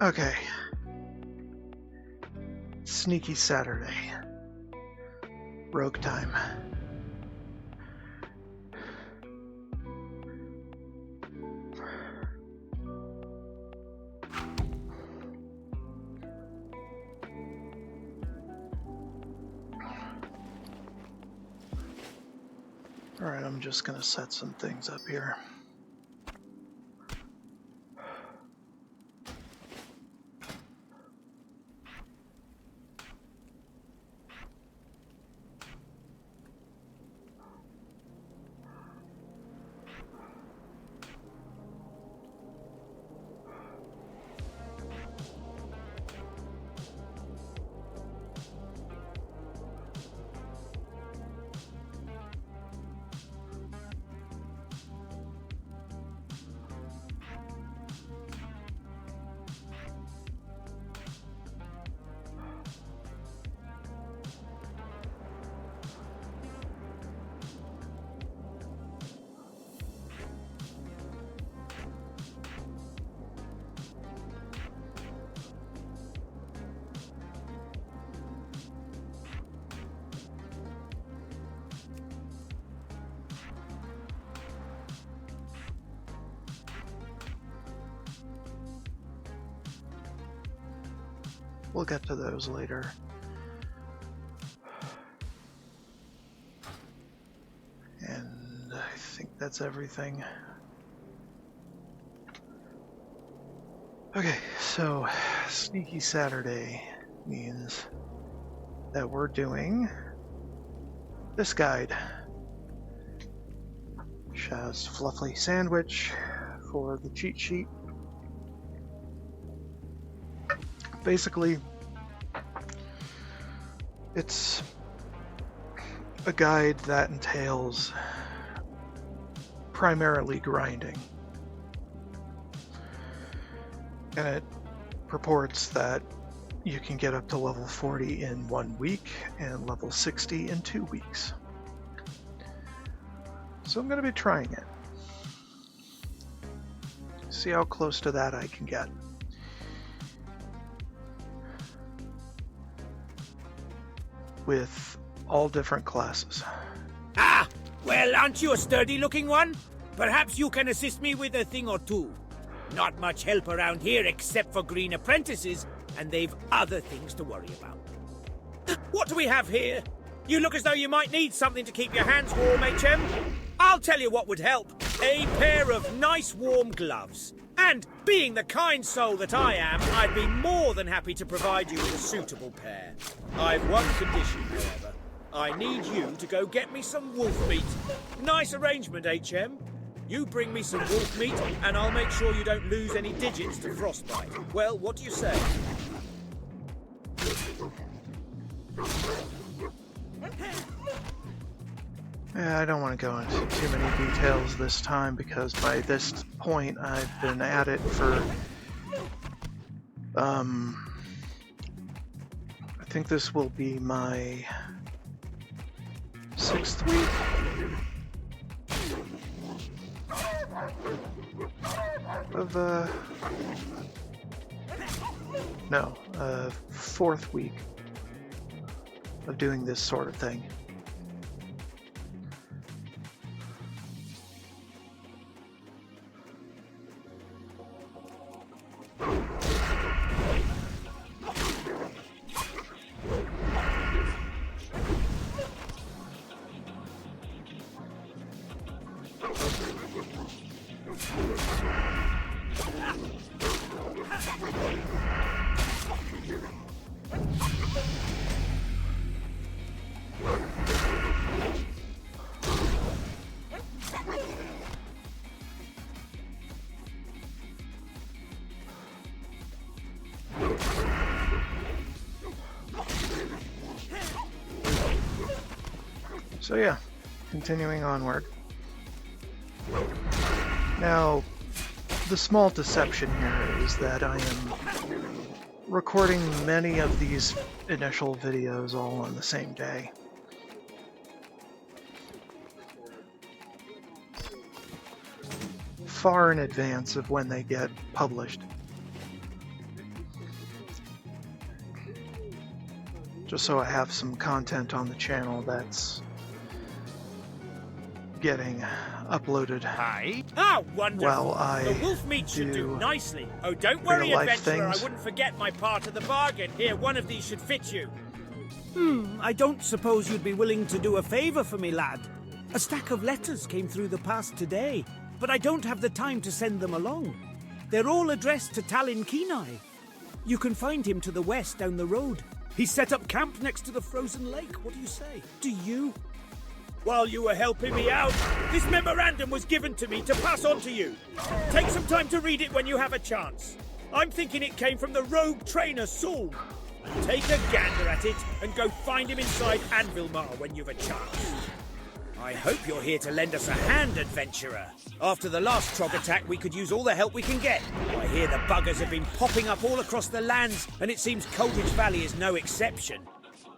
Okay. Sneaky Saturday. Rogue time. Alright, I'm just gonna set some things up here. We'll get to those later. And I think that's everything. Okay, so Sneaky Saturday means that we're doing this guide, which has Fluffy Sandwich for the cheat sheet. Basically, it's a guide that entails primarily grinding. And it purports that you can get up to level 40 in 1 week and level 60 in 2 weeks. So I'm going to be trying it. See how close to that I can get. With all different classes. Ah! Well, aren't you a sturdy-looking one? Perhaps you can assist me with a thing or two. Not much help around here except for green apprentices, and they've other things to worry about. What do we have here? You look as though you might need something to keep your hands warm, HM. I'll tell you what would help. A pair of nice warm gloves. And, being the kind soul that I am, I'd be more than happy to provide you with a suitable pair. I've one condition, however. I need you to go get me some wolf meat. Nice arrangement, HM. You bring me some wolf meat, and I'll make sure you don't lose any digits to frostbite. Well, what do you say? Yeah, I don't want to go into too many details this time because by this point I've been at it for I think this will be my 6th week. Of 4th week of doing this sort of thing. So yeah, continuing onward. Now, the small deception here is that I am recording many of these initial videos all on the same day. Far in advance of when they get published. just so I have some content on the channel that's getting uploaded. Hi. Ah, wonderful. Well, I the wolf meat should do do nicely. Oh, don't worry, real-life adventurer. things. I wouldn't forget my part of the bargain. Here, one of these should fit you. I don't suppose you'd be willing to do a favor for me, lad. A stack of letters came through the pass today, but I don't have the time to send them along. They're all addressed to Talon Kenai. You can find him to the west down the road. He's set up camp next to the frozen lake. What do you say? Do you? While you were helping me out, this memorandum was given to me to pass on to you. Take some time to read it when you have a chance. I'm thinking it came from the rogue trainer, Saul. Take a gander at it and go find him inside Anvilmar when you've a chance. I hope you're here to lend us a hand, adventurer. After the last Trog attack, we could use all the help we can get. I hear the buggers have been popping up all across the lands, and it seems Coldridge Valley is no exception.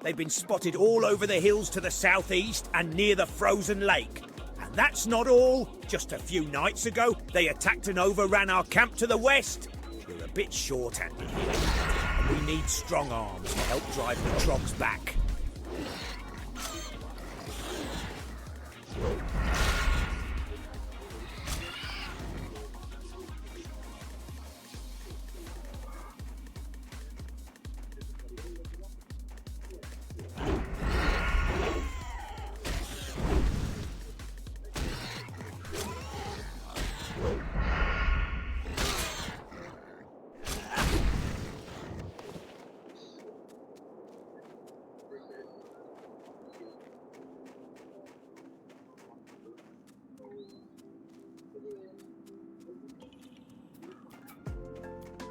They've been spotted all over the hills to the southeast and near the frozen lake. And that's not all. Just a few nights ago, they attacked and overran our camp to the west. You're a bit short-handed here, and we need strong arms to help drive the Trogs back.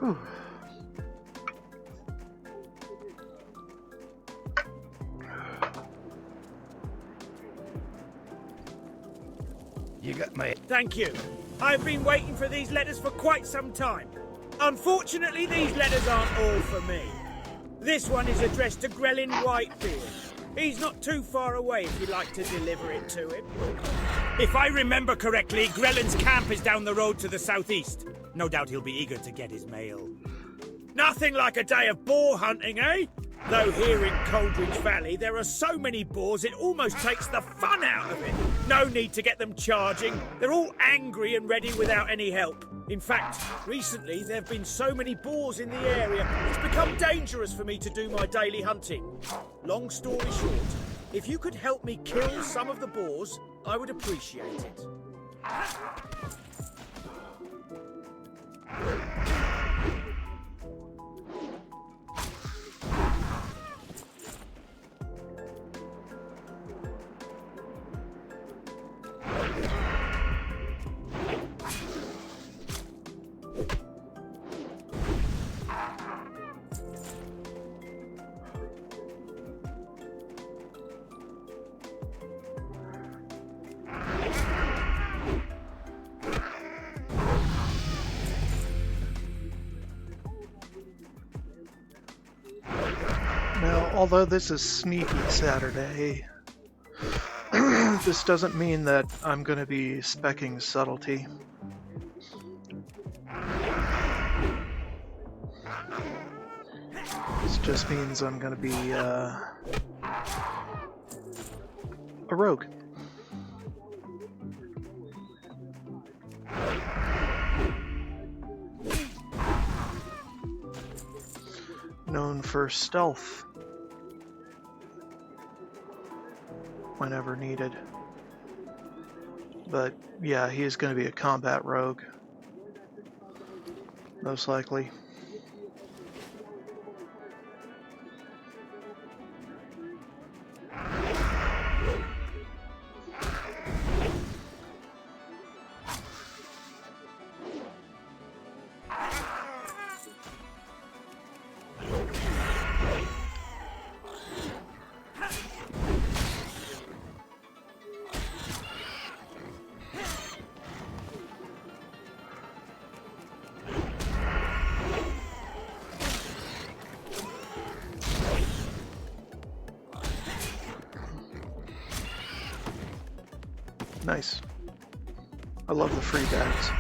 Whew. You got my... Thank you. I've been waiting for these letters for quite some time. Unfortunately, these letters aren't all for me. This one is addressed to Grelin Whitebeard. He's not too far away if you'd like to deliver it to him. If I remember correctly, Grelin's camp is down the road to the southeast. No doubt he'll be eager to get his mail. Nothing like a day of boar hunting, eh? Though here in Coldridge Valley, there are so many boars it almost takes the fun out of it. No need to get them charging. They're all angry and ready without any help. In fact, recently there have been so many boars in the area, it's become dangerous for me to do my daily hunting. Long story short, if you could help me kill some of the boars, I would appreciate it. Now, although this is Sneaky Saturday, this doesn't mean that I'm going to be speccing subtlety. This just means I'm going to be a rogue. Known for stealth whenever needed. But yeah, he is going to be a combat rogue, most likely. Nice. I love the free bags.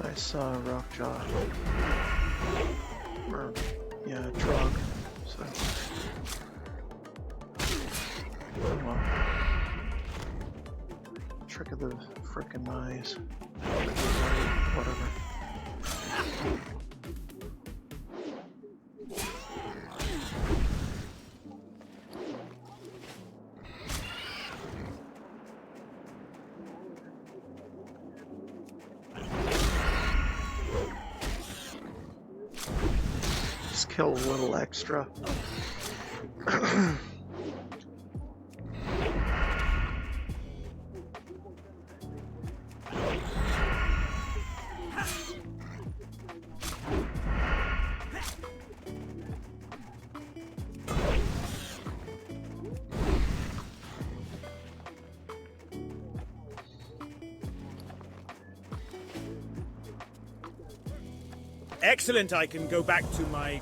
I saw a rockjaw. Or, yeah, a drug. So. Oh well. Trick of the frickin' eyes. Whatever. Kill a little extra. Excellent, I can go back to my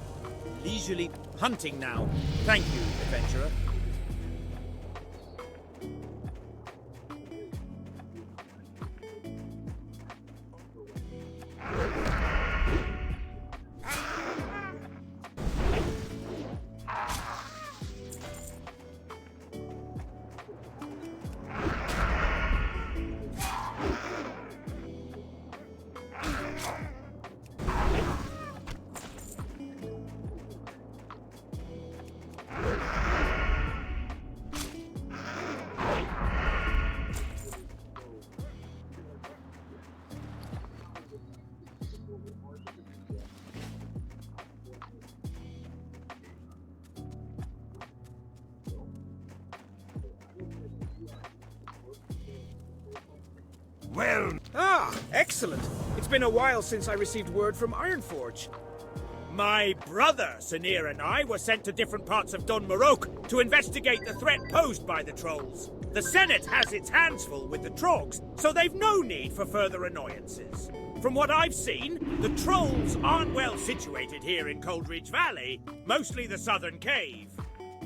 leisurely hunting now. Thank you, adventurer. Well... Ah, excellent. It's been a while since I received word from Ironforge. My brother, Sinir, and I were sent to different parts of Morough to investigate the threat posed by the trolls. The Senate has its hands full with the trogs, so they've no need for further annoyances. From what I've seen, the trolls aren't well situated here in Coldridge Valley, mostly the southern cave.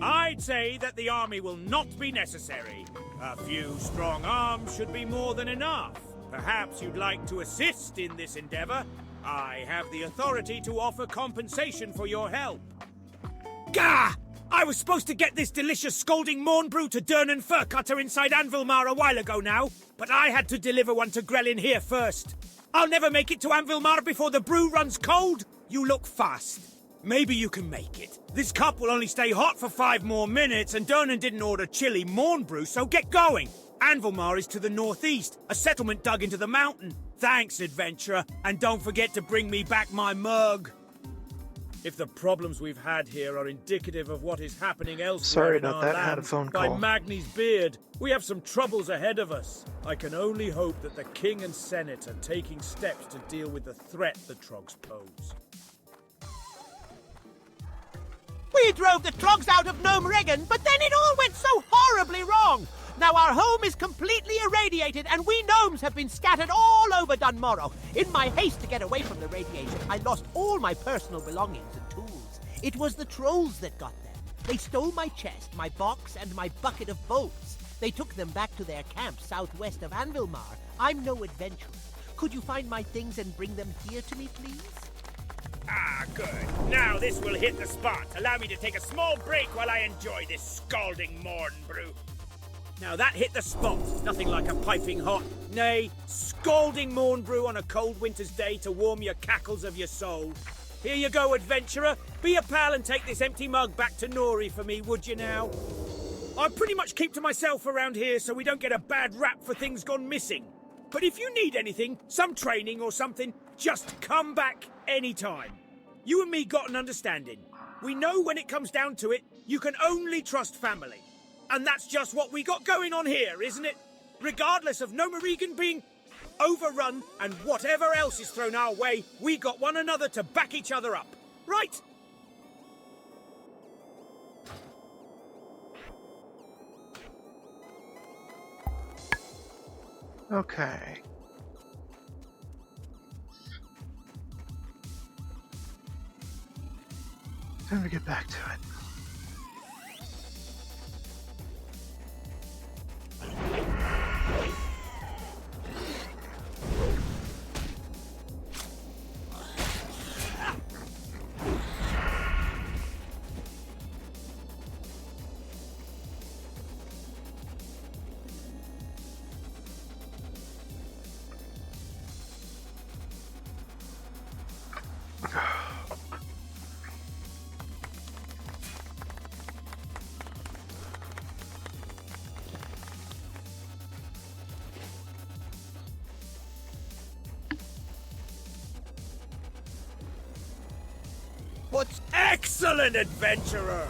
I'd say that the army will not be necessary. A few strong arms should be more than enough. Perhaps you'd like to assist in this endeavor? I have the authority to offer compensation for your help. Gah! I was supposed to get this delicious scalding morn brew to Durnan Furcutter inside Anvilmar a while ago now, but I had to deliver one to Grellin here first. I'll never make it to Anvilmar before the brew runs cold. You look fast. Maybe you can make it. This cup will only stay hot for 5 more minutes, and Durnan didn't order chili morn brew, so get going. Anvilmar is to the northeast, a settlement dug into the mountain. Thanks, adventurer, and don't forget to bring me back my mug. If the problems we've had here are indicative of what is happening elsewhere Sorry in about our that, lands, had a phone by call. Magni's beard, we have some troubles ahead of us. I can only hope that the King and Senate are taking steps to deal with the threat the Trogs pose. We drove the Trogs out of Gnome Regan, but then it all went so horribly wrong. Now our home is completely irradiated, and we gnomes have been scattered all over Morough. In my haste to get away from the radiation, I lost all my personal belongings and tools. It was the trolls that got them. They stole my chest, my box, and my bucket of bolts. They took them back to their camp southwest of Anvilmar. I'm no adventurer. Could you find my things and bring them here to me, please? Ah, good. Now this will hit the spot. Allow me to take a small break while I enjoy this scalding morn brew. Now that hit the spot. Nothing like a piping hot, nay, scalding morn brew on a cold winter's day to warm your cackles of your soul. Here you go, adventurer. Be a pal and take this empty mug back to Nori for me, would you now? I pretty much keep to myself around here so we don't get a bad rap for things gone missing. But if you need anything, some training or something, just come back anytime. You and me got an understanding. We know when it comes down to it, you can only trust family. And that's just what we got going on here, isn't it? Regardless of Morough being overrun and whatever else is thrown our way, we got one another to back each other up. Right? Okay. Time to get back to it. What's excellent, adventurer!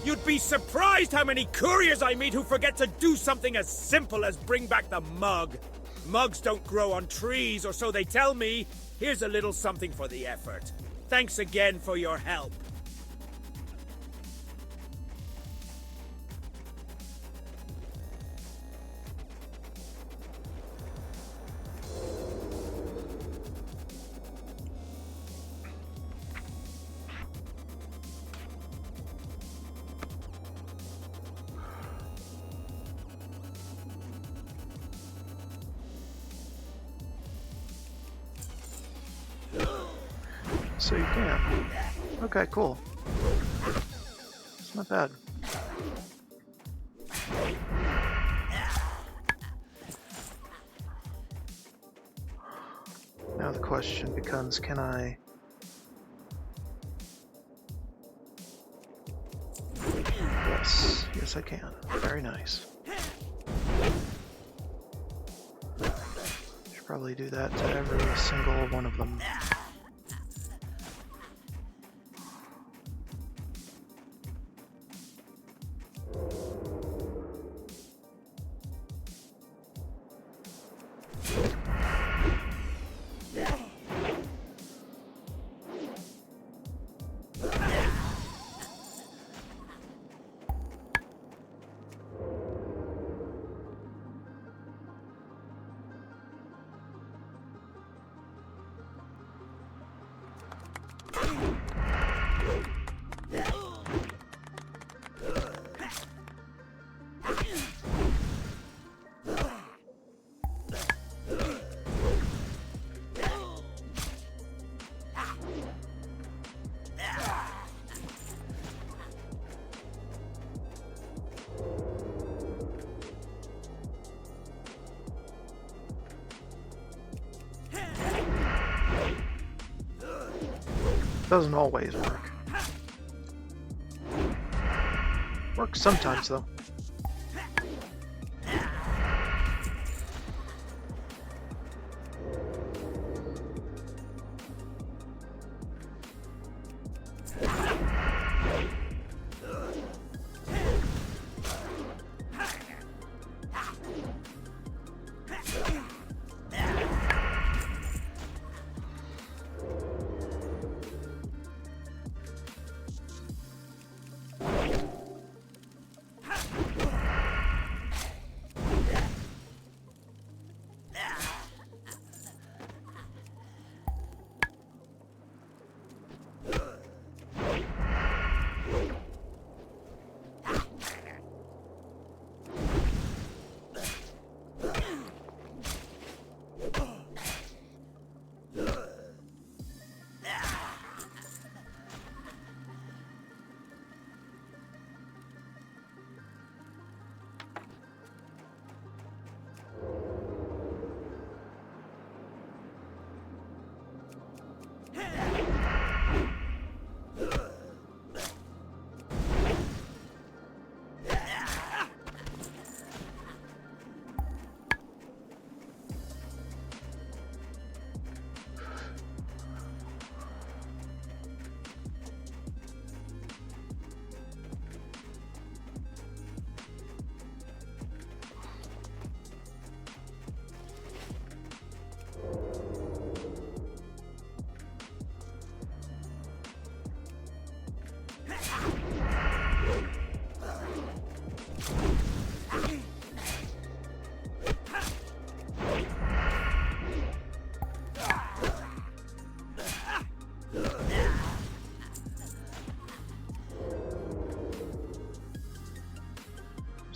You'd be surprised how many couriers I meet who forget to do something as simple as bring back the mug. Mugs don't grow on trees, or so they tell me. Here's a little something for the effort. Thanks again for your help. So you can. Okay, cool. It's not bad. Now the question becomes, can I... Yes, I can. Very nice. Should probably do that to every single one of them. Doesn't always work. Works sometimes, though.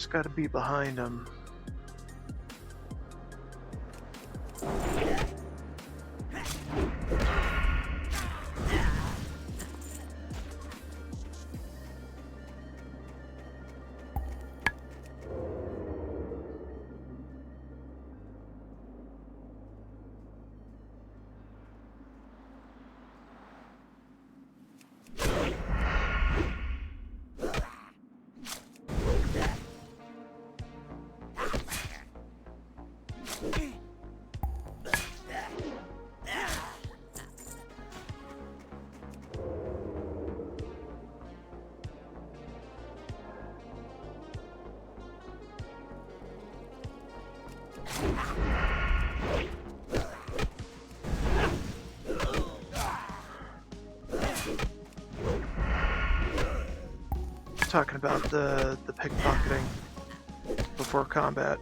Just gotta be behind him. Talking about the pickpocketing before combat.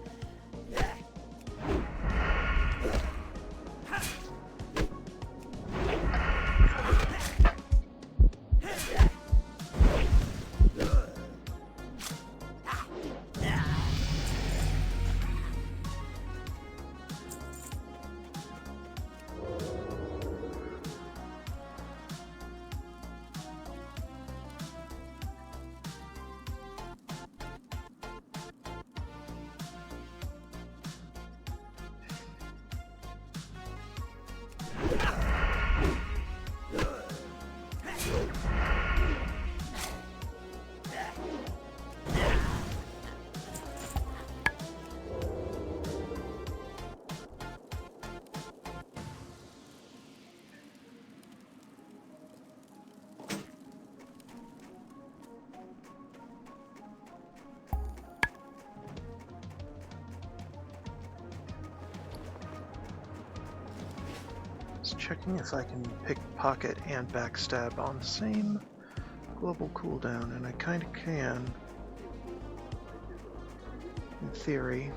Just checking if I can pickpocket and backstab on the same global cooldown, and I kind of can, in theory.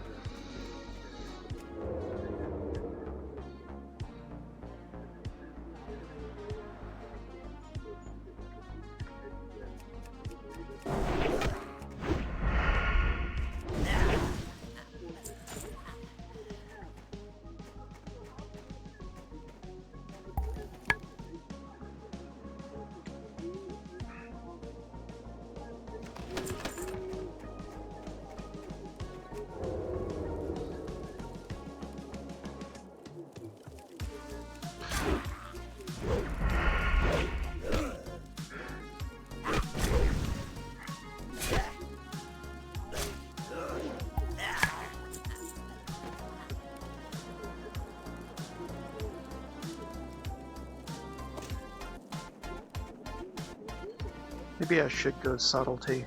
Maybe I should go subtlety.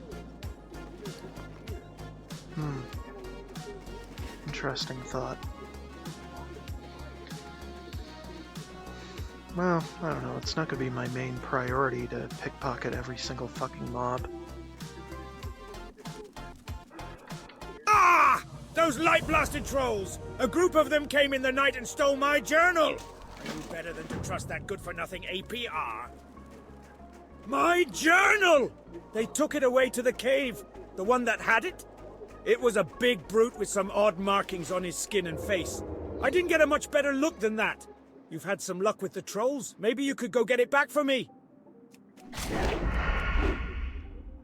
Interesting thought. Well, I don't know, it's not gonna be my main priority to pickpocket every single fucking mob. Ah! Those light-blasted trolls! A group of them came in the night and stole my journal! I knew better than to trust that good-for-nothing APR. My journal! They took it away to the cave. The one that had it? It was a big brute with some odd markings on his skin and face. I didn't get a much better look than that. You've had some luck with the trolls. Maybe you could go get it back for me.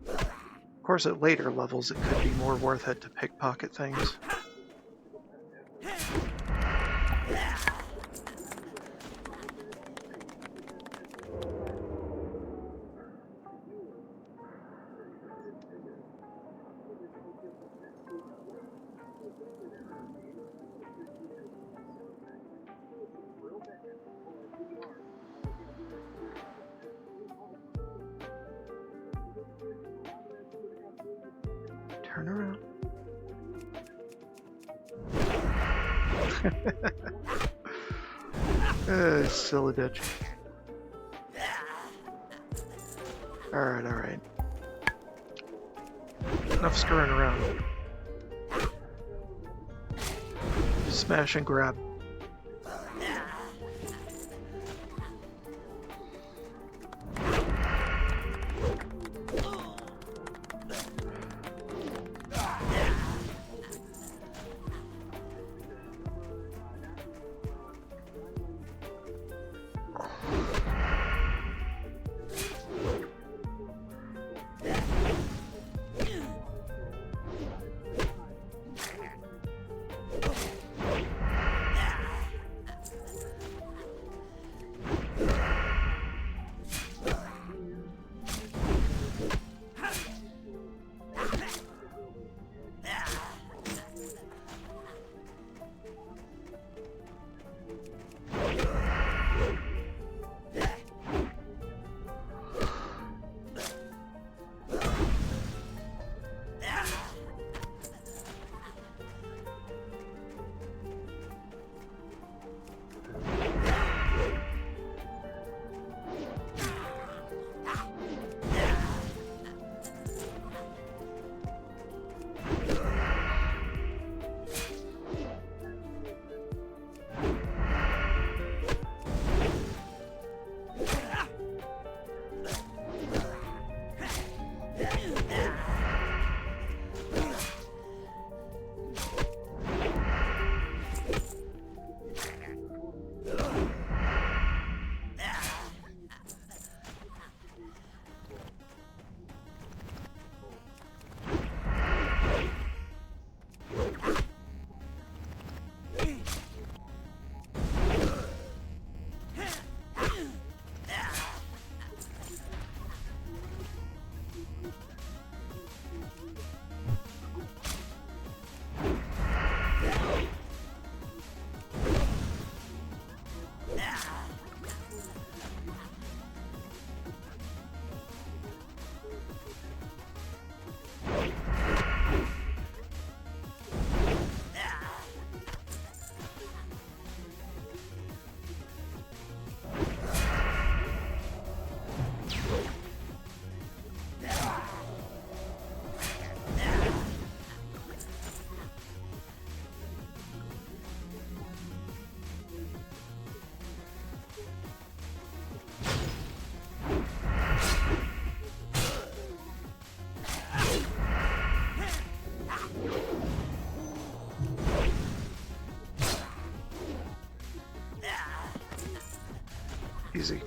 Of course, at later levels, it could be more worth it to pickpocket things. Turn around. Silly bitch. Alright, alright. Enough screwing around. Smash and grab. Easy.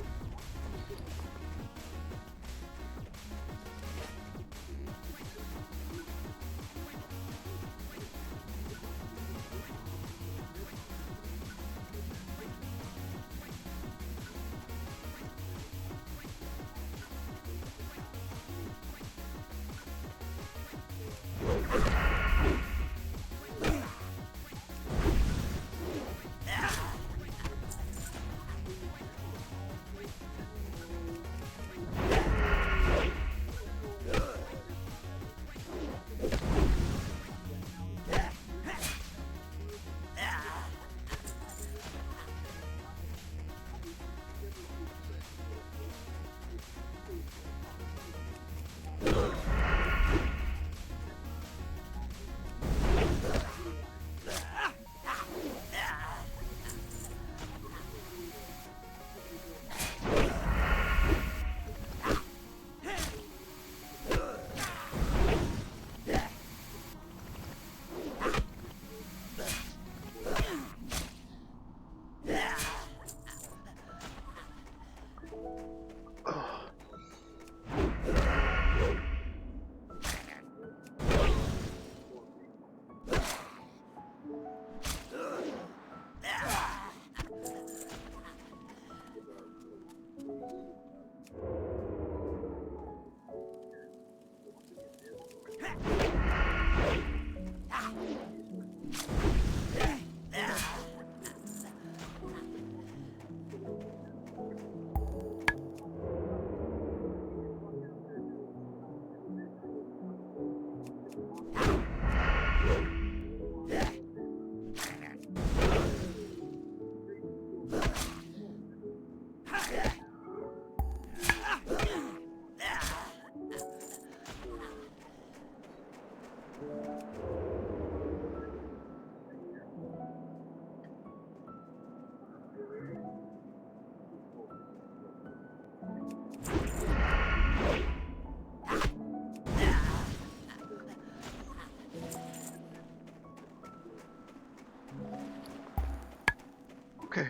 Okay.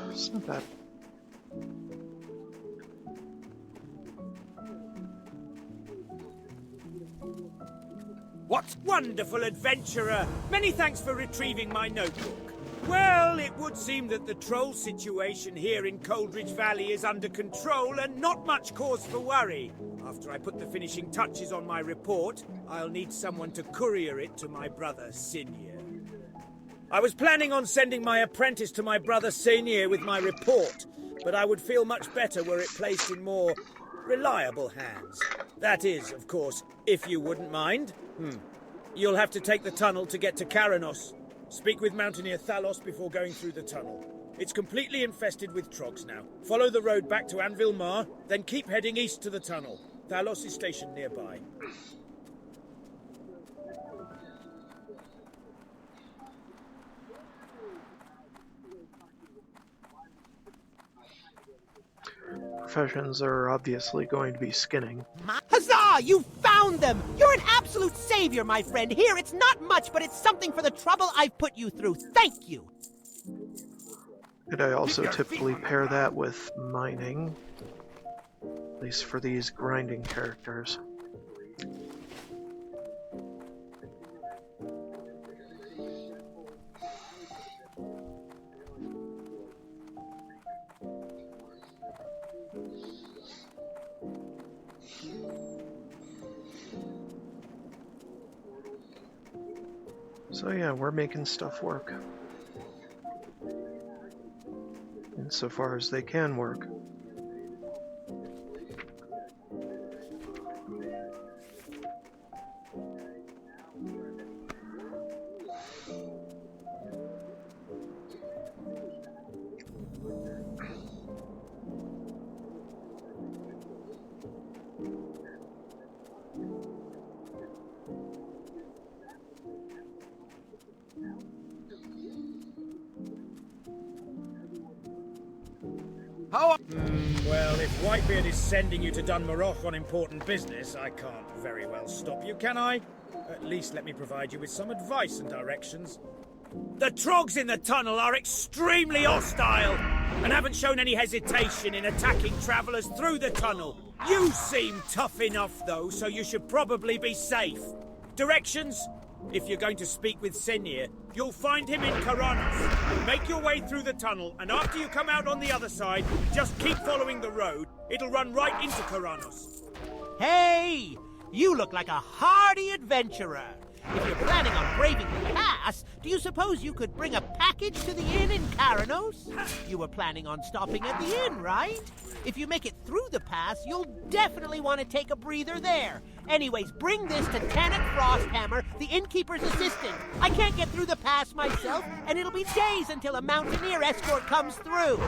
It's not bad. What wonderful adventurer! Many thanks for retrieving my notebook. Well, it would seem that the troll situation here in Coldridge Valley is under control and not much cause for worry. After I put the finishing touches on my report, I'll need someone to courier it to my brother, Sinir. I was planning on sending my apprentice to my brother Sinir with my report, but I would feel much better were it placed in more reliable hands. That is, of course, if you wouldn't mind. You'll have to take the tunnel to get to Karanos. Speak with Mountaineer Thalos before going through the tunnel. It's completely infested with trogs now. Follow the road back to Anvil Mar, then keep heading east to the tunnel. Thalos is stationed nearby. Professions are obviously going to be skinning. Huzzah! You found them! You're an absolute savior, my friend. Here, it's not much, but it's something for the trouble I've put you through. Thank you! And I also typically pair that with mining. At least for these grinding characters. So yeah, we're making stuff work. Insofar as they can work. Well, if Whitebeard is sending you to Morough on important business, I can't very well stop you, can I? At least let me provide you with some advice and directions. The trogs in the tunnel are extremely hostile! and haven't shown any hesitation in attacking travelers through the tunnel. You seem tough enough, though, so you should probably be safe. Directions? If you're going to speak with Senir, you'll find him in Karanos. Make your way through the tunnel, and after you come out on the other side, just keep following the road. It'll run right into Karanos. Hey! You look like a hardy adventurer. If you're planning on braving the pass, do you suppose you could bring a package to the inn in Karanos? You were planning on stopping at the inn, right? If you make it through the pass, you'll definitely want to take a breather there. Anyways, bring this to Tanit Frosthammer, the innkeeper's assistant. I can't get through the pass myself, and it'll be days until a mountaineer escort comes through.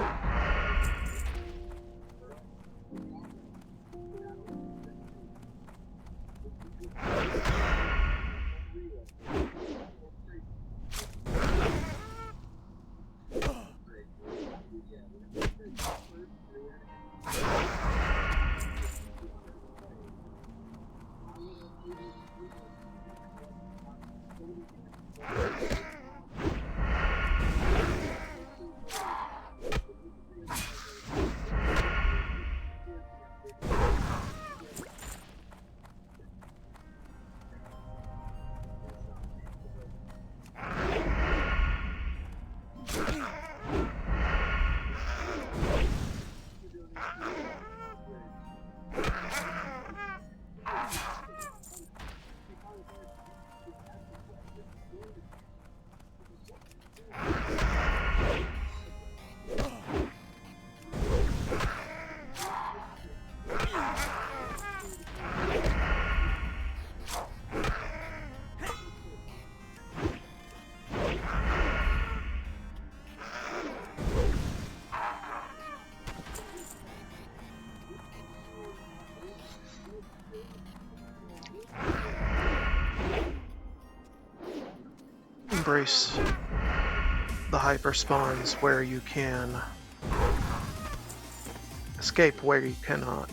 Embrace the hyperspawns where you can. Escape where you cannot.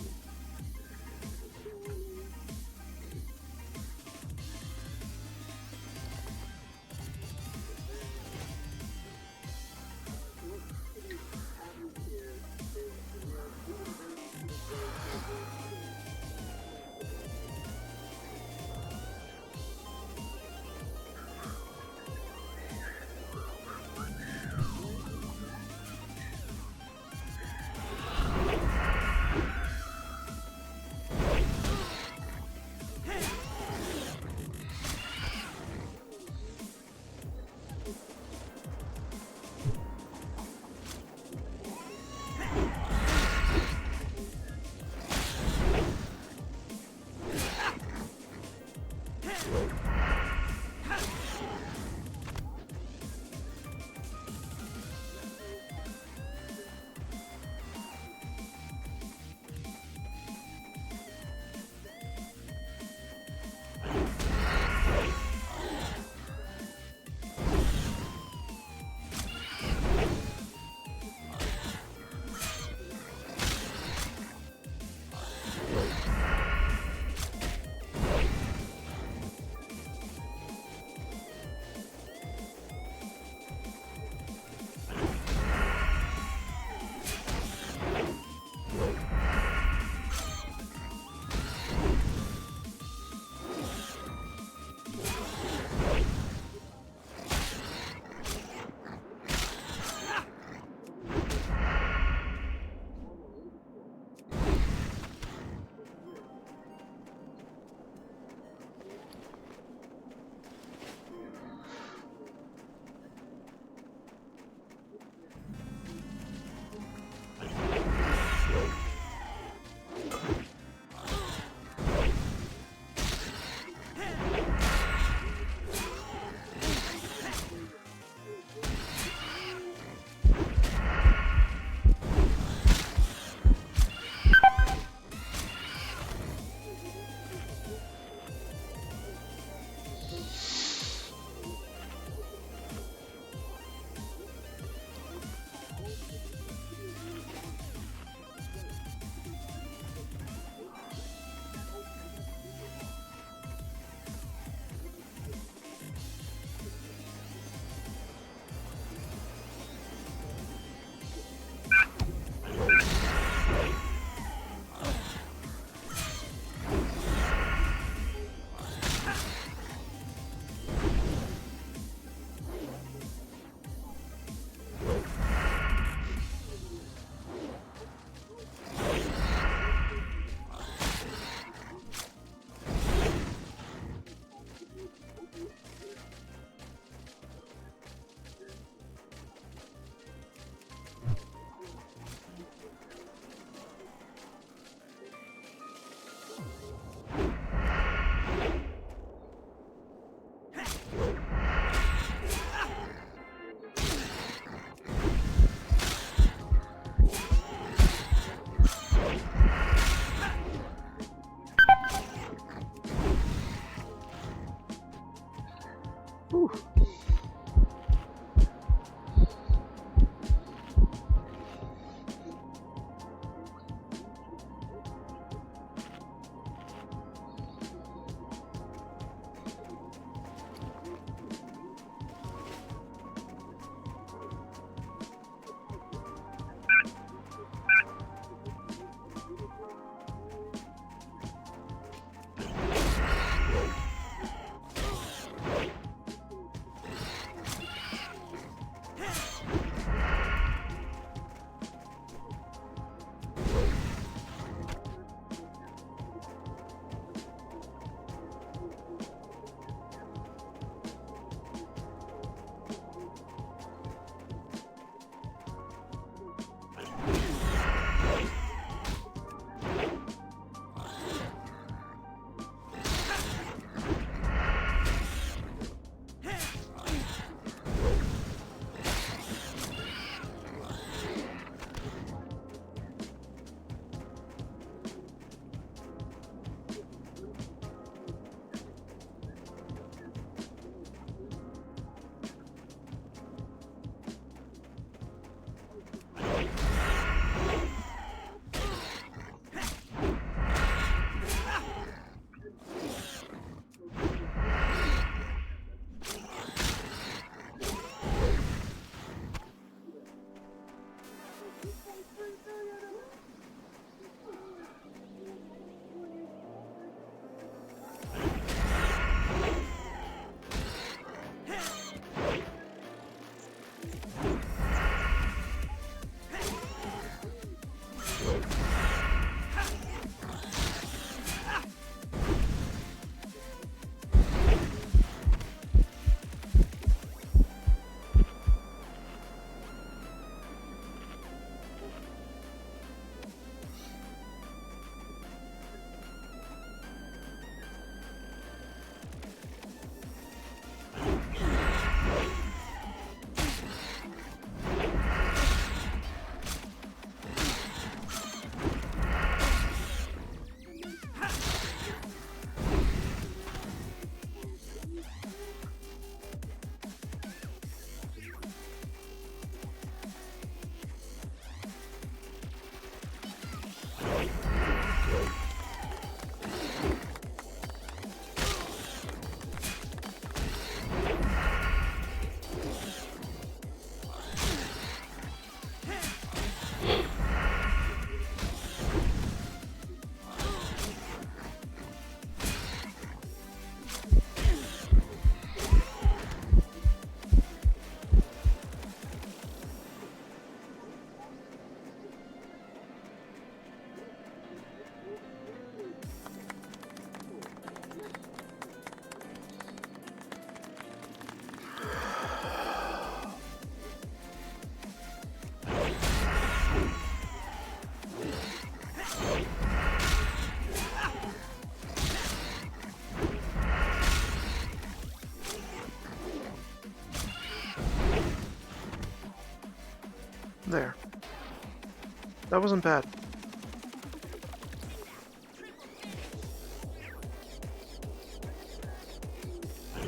That wasn't bad.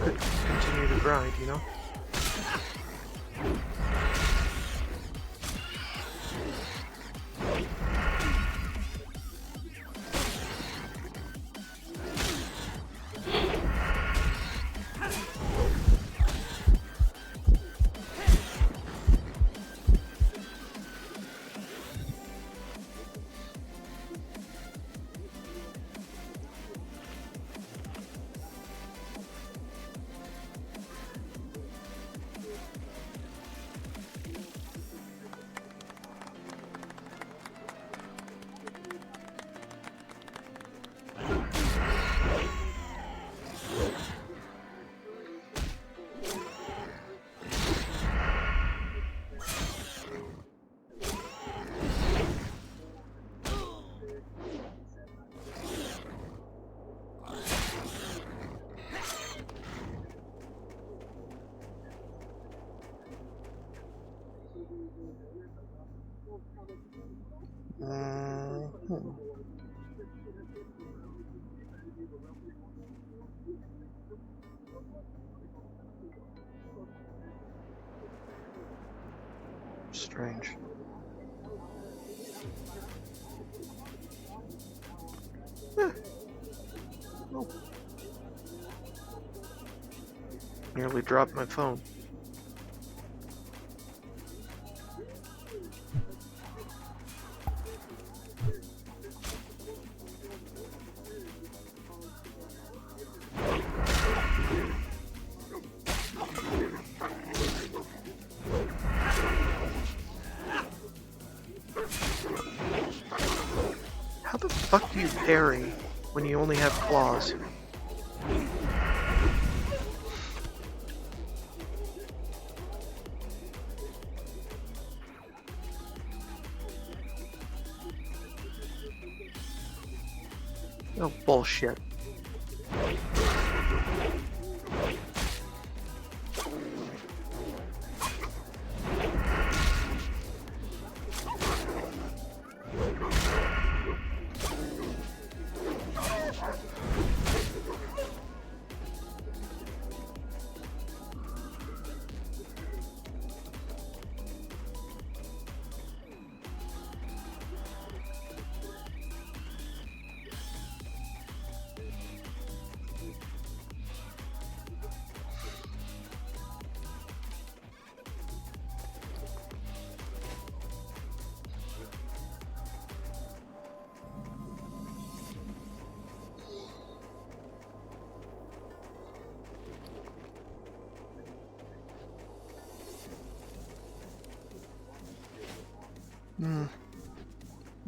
Could continue to grind, you know? Strange. Oh. Nearly dropped my phone. How the fuck do you parry when you only have claws? Oh, bullshit.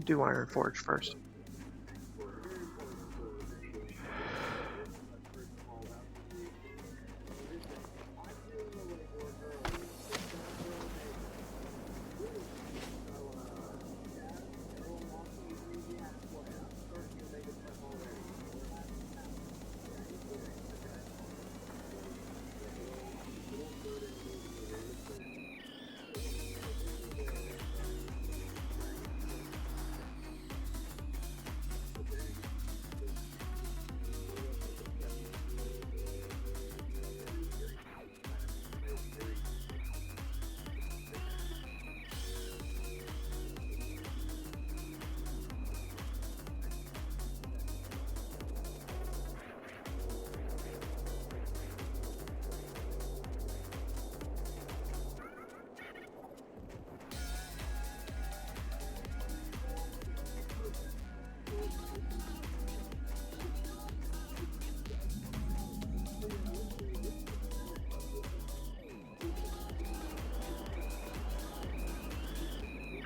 Do Iron Forge first.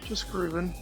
Just grooving.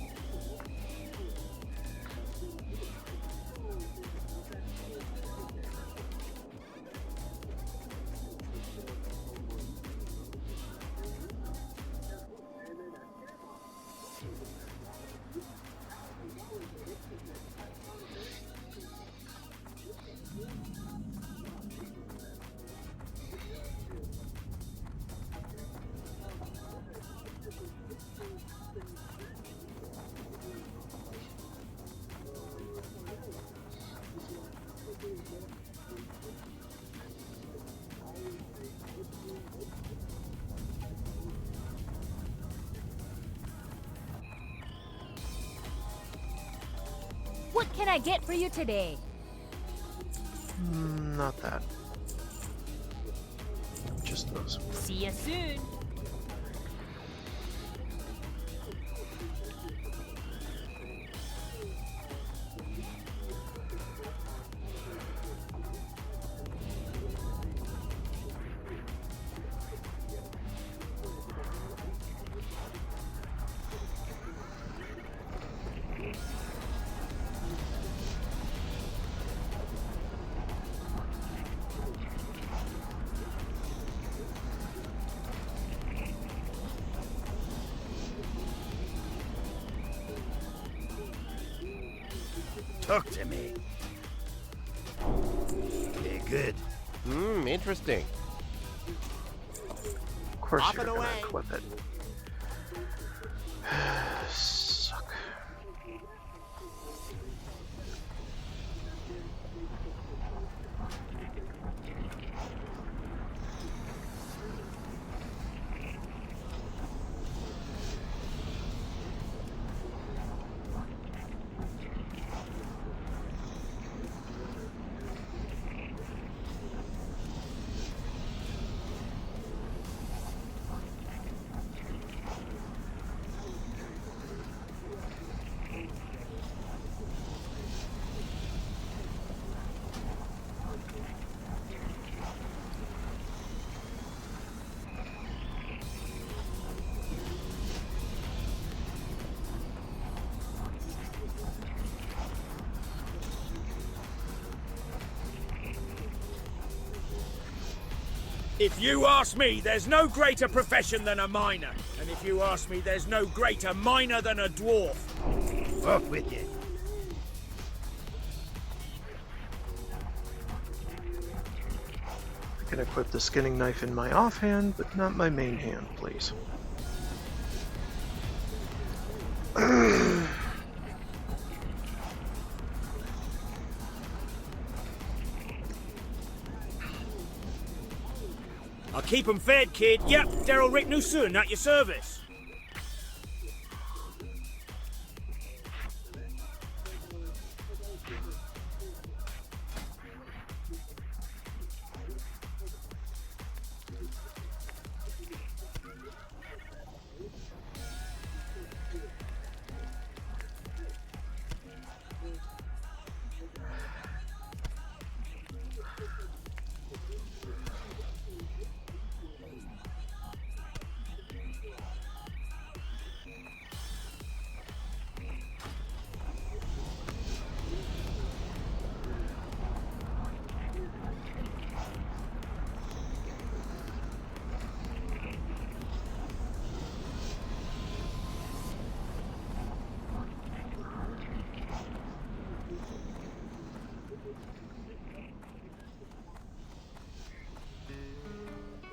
can I get for you today? Not that. Just those. See you soon. Talk to me. Okay, good. Interesting. Of course Off you're and gonna away. equip it. Suck. If you ask me, there's no greater profession than a miner. And if you ask me, there's no greater miner than a dwarf. Off with you. I can equip the skinning knife in my offhand, but not my main hand, please. I'll keep 'em fed, kid. Yep, Daryl Rick Nusun at your service.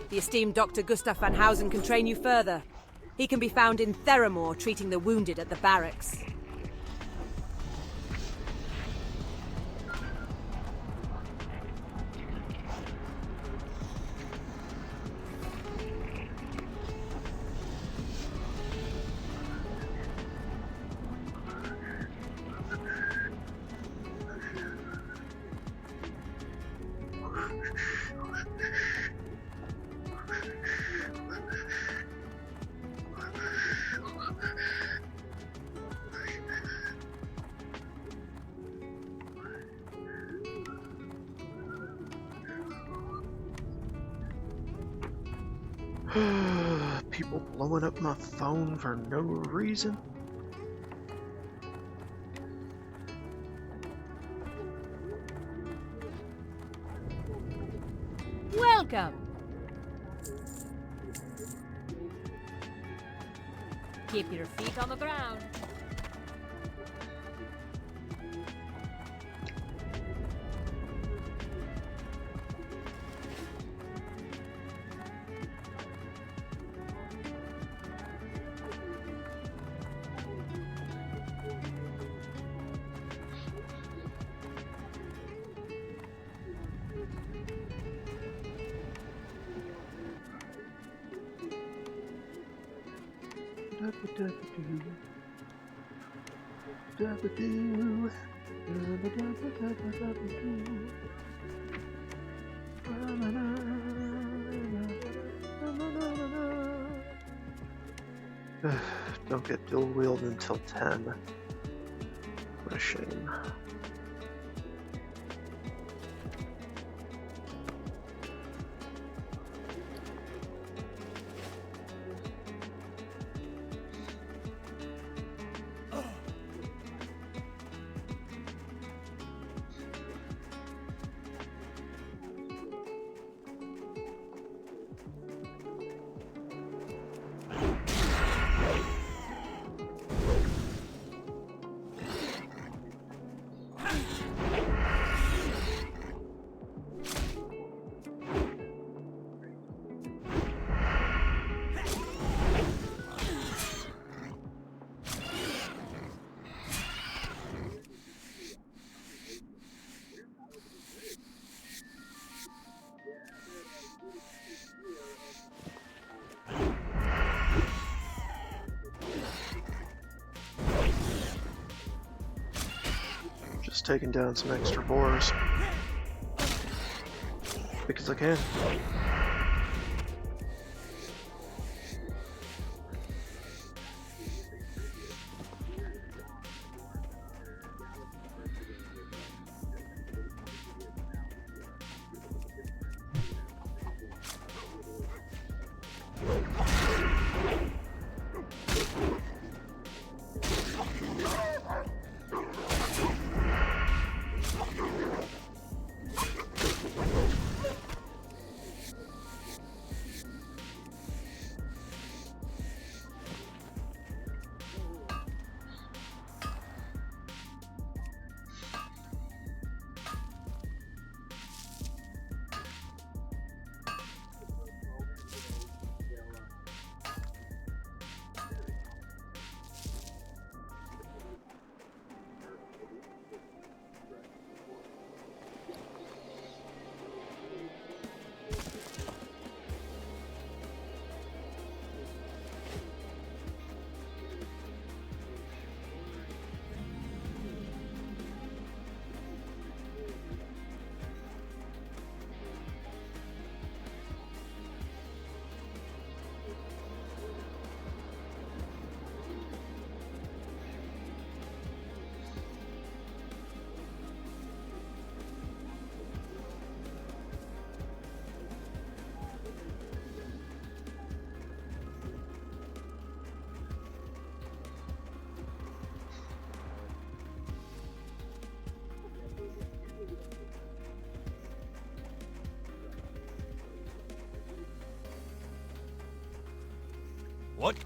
The esteemed Dr. Gustav van Housen can train you further. He can be found in Theramore treating the wounded at the barracks. People blowing up my phone for no reason. Welcome. Keep your feet on the ground. Dabba-doo. Don't get dual wield until 10. What a shame. Just taking down some extra boars. Because I can.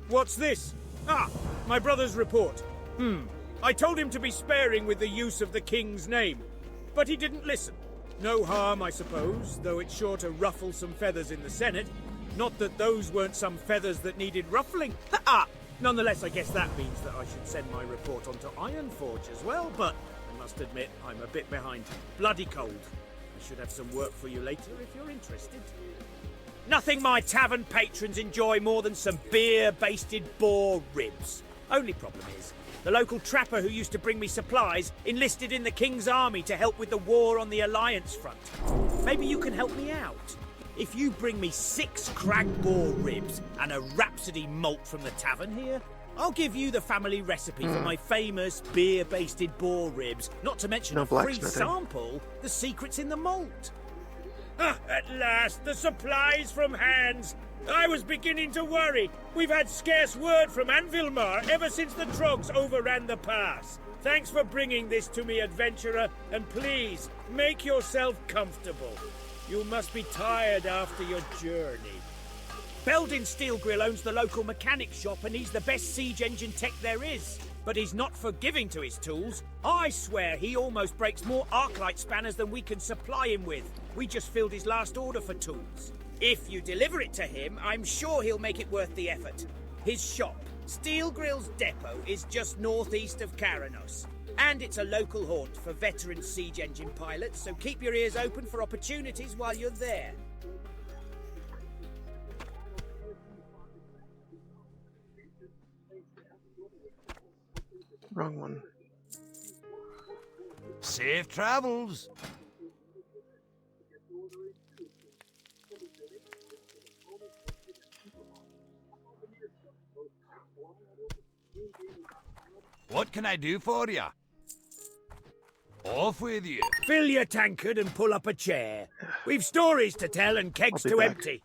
What's this? Ah, my brother's report. I told him to be sparing with the use of the king's name, but he didn't listen. No harm, I suppose, though it's sure to ruffle some feathers in the Senate. Not that those weren't some feathers that needed ruffling. Nonetheless, I guess that means that I should send my report on to Ironforge as well, but I must admit I'm a bit behind. Bloody cold. I should have some work for you later if you're interested. Nothing my tavern patrons enjoy more than some beer-basted boar ribs. Only problem is, the local trapper who used to bring me supplies enlisted in the King's army to help with the war on the Alliance front. Maybe you can help me out. If you bring me 6 crag boar ribs and a Rhapsody malt from the tavern here, I'll give you the family recipe for my famous beer-basted boar ribs, not to mention a free sample, the secrets in the malt. At last, the supplies from hands. I was beginning to worry. We've had scarce word from Anvilmar ever since the Trogs overran the pass. Thanks for bringing this to me, adventurer, and please, make yourself comfortable. You must be tired after your journey. Beldin Steelgrill owns the local mechanic shop and he's the best siege engine tech there is. But he's not forgiving to his tools. I swear he almost breaks more Arclight spanners than we can supply him with. We just filled his last order for tools. If you deliver it to him, I'm sure he'll make it worth the effort. His shop, Steelgrill's depot, is just northeast of Karanos. And it's a local haunt for veteran siege engine pilots, so keep your ears open for opportunities while you're there. Wrong one. Safe travels. What can I do for you? Off with you. Fill your tankard and pull up a chair. We've stories to tell and kegs I'll be to back. empty.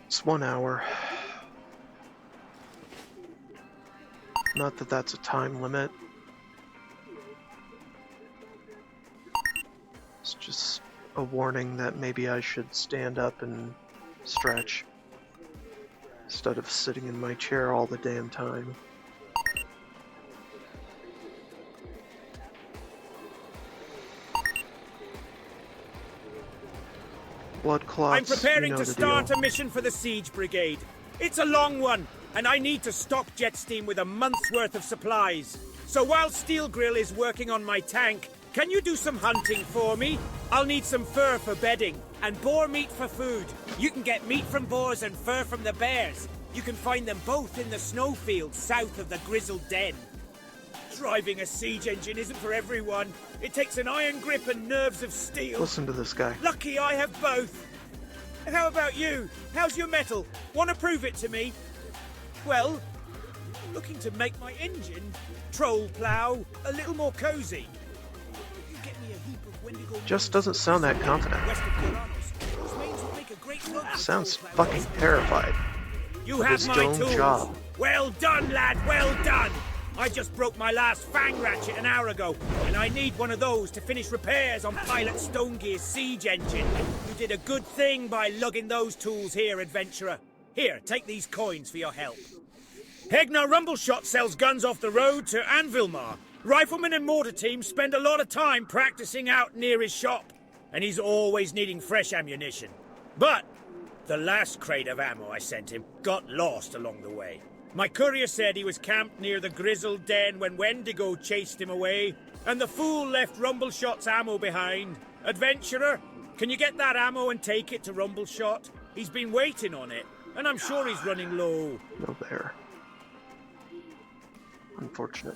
It's 1 hour. Not that that's a time limit. It's just a warning that maybe I should stand up and stretch instead of sitting in my chair all the damn time. Blood clots. I'm preparing you know to the start deal. a mission for the Siege Brigade. It's a long one, and I need to stock Jetsteam with a month's worth of supplies. So while Steel Grill is working on my tank, can you do some hunting for me? I'll need some fur for bedding, and boar meat for food. You can get meat from boars and fur from the bears. You can find them both in the snowfields south of the Grizzled Den. Driving a siege engine isn't for everyone. It takes an iron grip and nerves of steel. Listen to this guy. Lucky I have both. How about you? How's your metal? Want to prove it to me? Well, looking to make my engine, troll plough, a little more cozy. You get me a heap of Wendigo Just doesn't sound that confident. west of Coronos. Those mains would make a great rug for Sounds troll plough. fucking terrified. You of have his my own tools. job. Well done, lad, well done. I just broke my last fang ratchet an hour ago, and I need one of those to finish repairs on Pilot Stonegear's siege engine. You did a good thing by lugging those tools here, adventurer. Here, take these coins for your help. Hegnar Rumbleshot sells guns off the road to Anvilmar. Riflemen and mortar teams spend a lot of time practicing out near his shop, and he's always needing fresh ammunition. But the last crate of ammo I sent him got lost along the way. My courier said he was camped near the Grizzled Den when Wendigo chased him away, and the fool left Rumbleshot's ammo behind. Adventurer, can you get that ammo and take it to Rumbleshot? He's been waiting on it, and I'm sure he's running low. No bear. Unfortunate.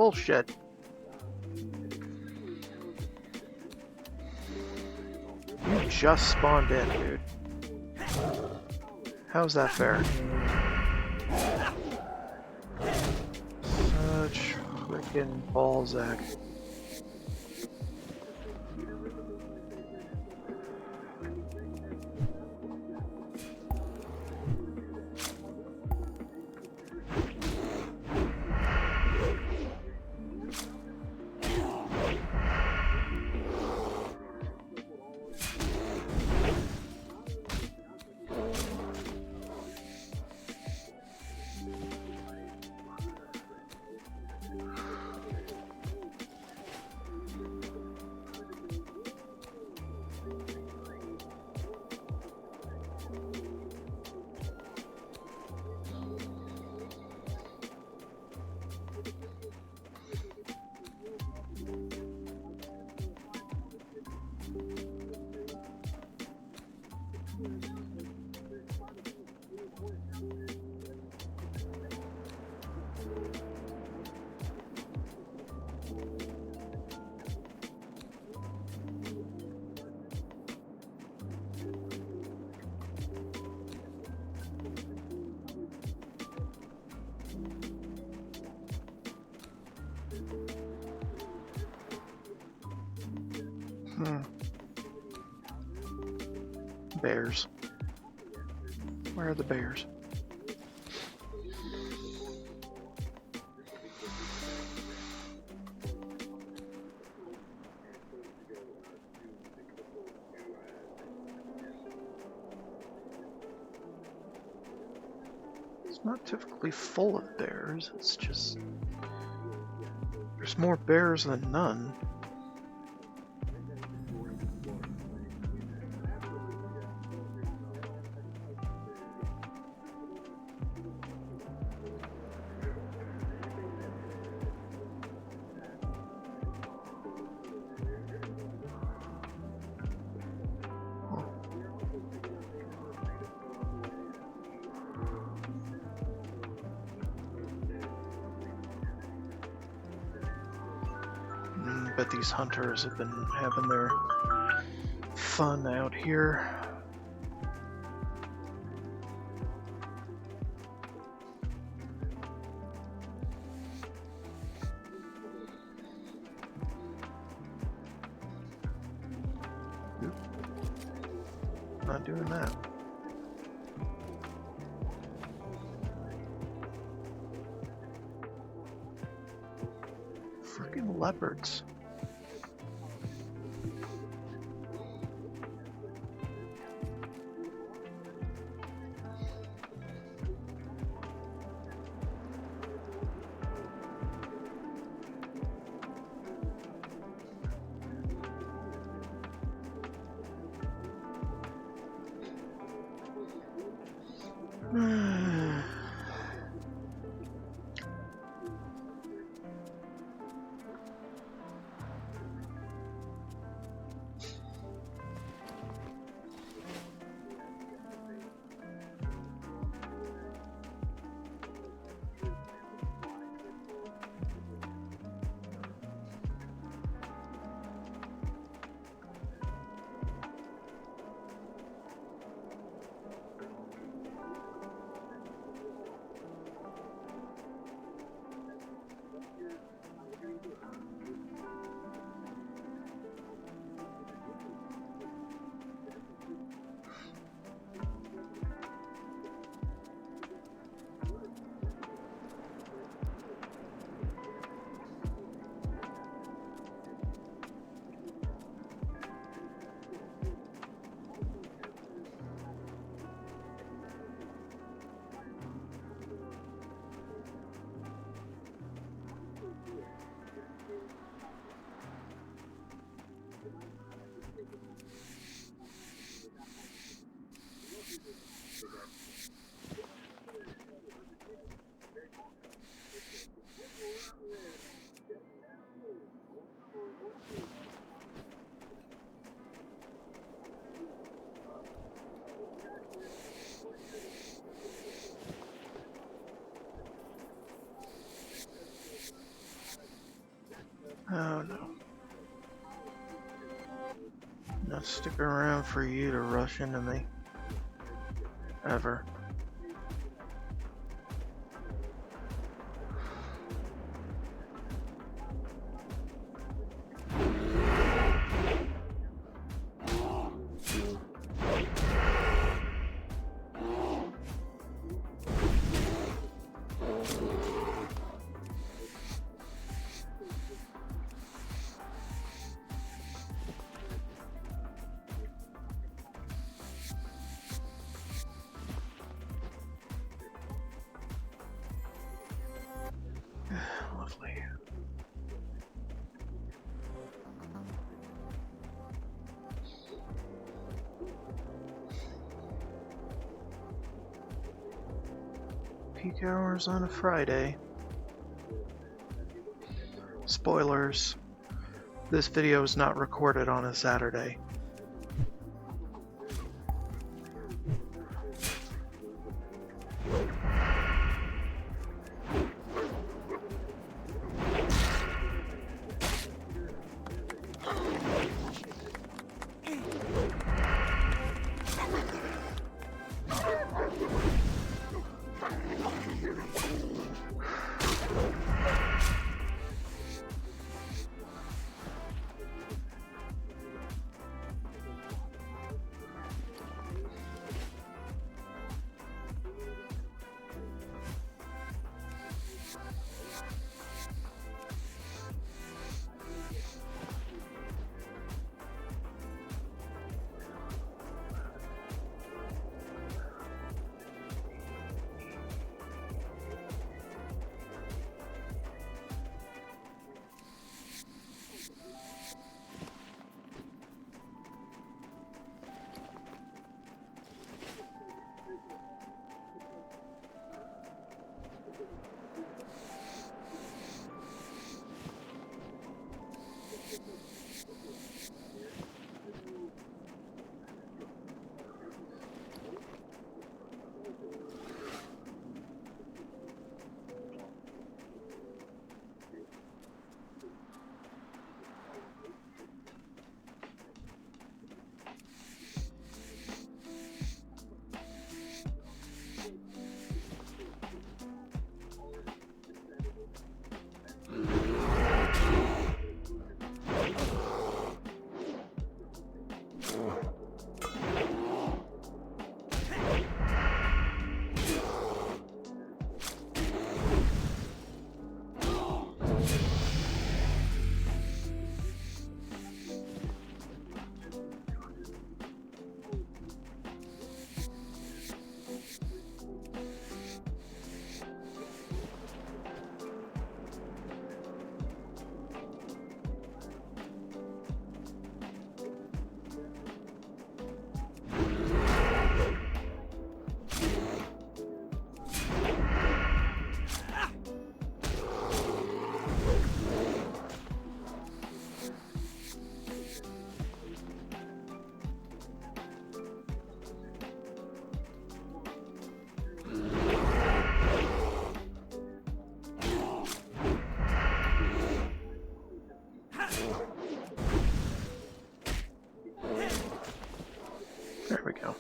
Bullshit. You just spawned in, dude. How's that fair? Such frickin' Balzac. Bears. Where are the bears? It's not typically full of bears, it's just... there's more bears than none. Bet these hunters have been having their fun out here. Oop. Not doing that. Freaking leopards. Oh no. Not sticking around for you to rush into me. Ever. Lovely. Peak hours on a Friday. Spoilers. This video is not recorded on a Saturday. There we go.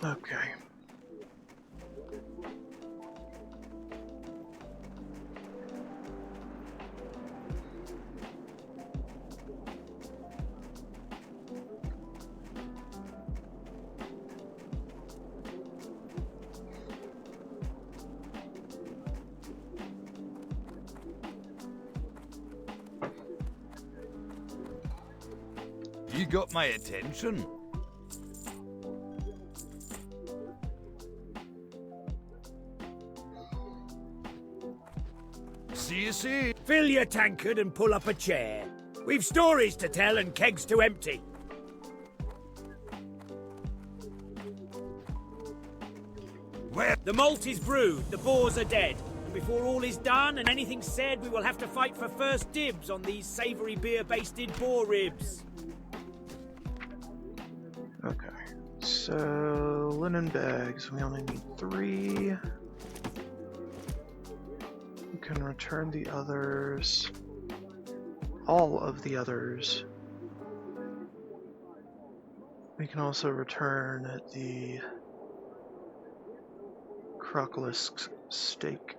Okay. You got my attention. See you soon. Fill your tankard and pull up a chair. We've stories to tell and kegs to empty. Where? The malt is brewed, the boars are dead, And before all is done and anything's said, we will have to fight for first dibs on these savoury beer-basted boar ribs. Okay. So, linen bags. We only need 3. We can return the others. All of the others. We can also return the crocolisk steak.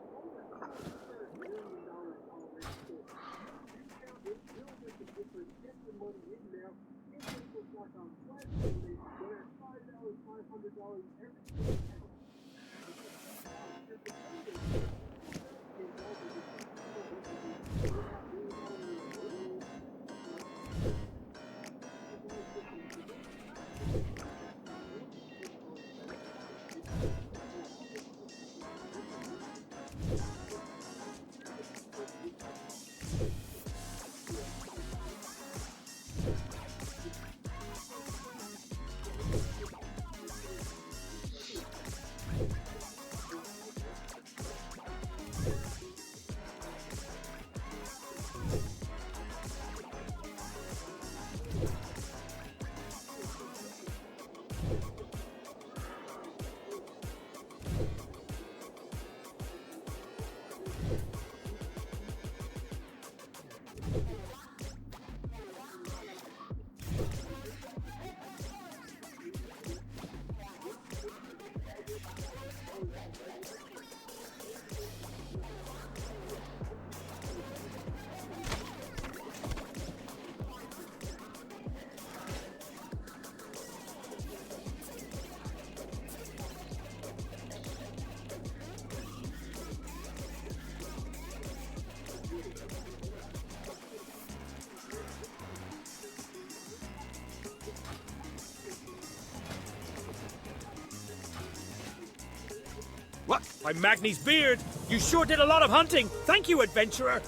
What? By Magni's beard! You sure did a lot of hunting! Thank you, adventurer!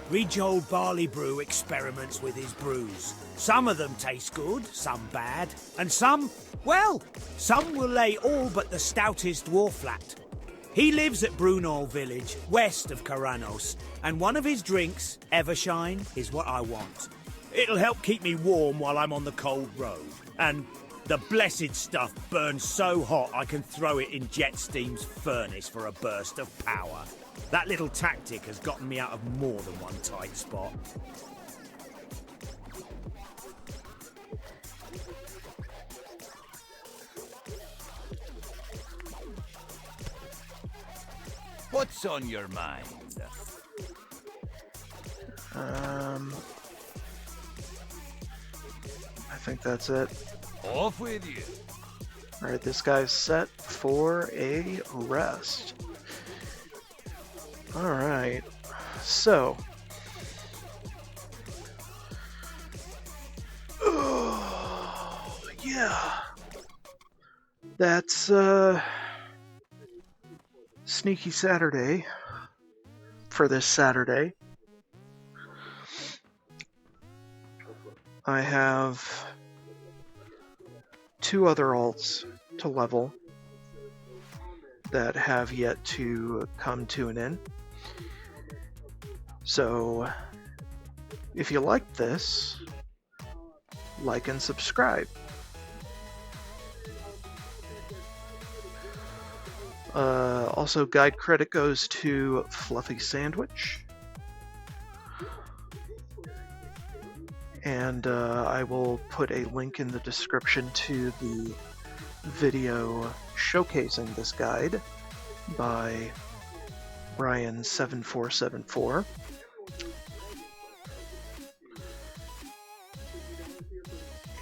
Rejold Barley Brew experiments with his brews. Some of them taste good, some bad, and some, well, some will lay all but the stoutest dwarf flat. He lives at Brunol village, west of Karanos, and one of his drinks, Evershine, is what I want. It'll help keep me warm while I'm on the cold road. And the blessed stuff burns so hot I can throw it in Jetsteam's furnace for a burst of power. That little tactic has gotten me out of more than one tight spot. What's on your mind? I think that's it. Off with you. Alright, this guy's set for a rest. Alright, so. Oh, yeah. That's, Sneaky Saturday for this Saturday. I have 2 other alts to level that have yet to come to an end. So, if you like this, like and subscribe. Also, guide credit goes to Fluffy Sandwich. And I will put a link in the description to the video showcasing this guide by Brian7474.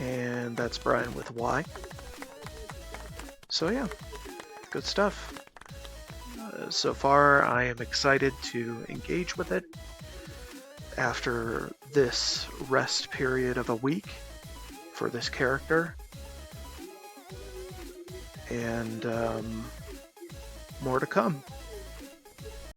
And that's Brian with Y. So yeah, good stuff. So far, I am excited to engage with it after this rest period of a week for this character. And more to come.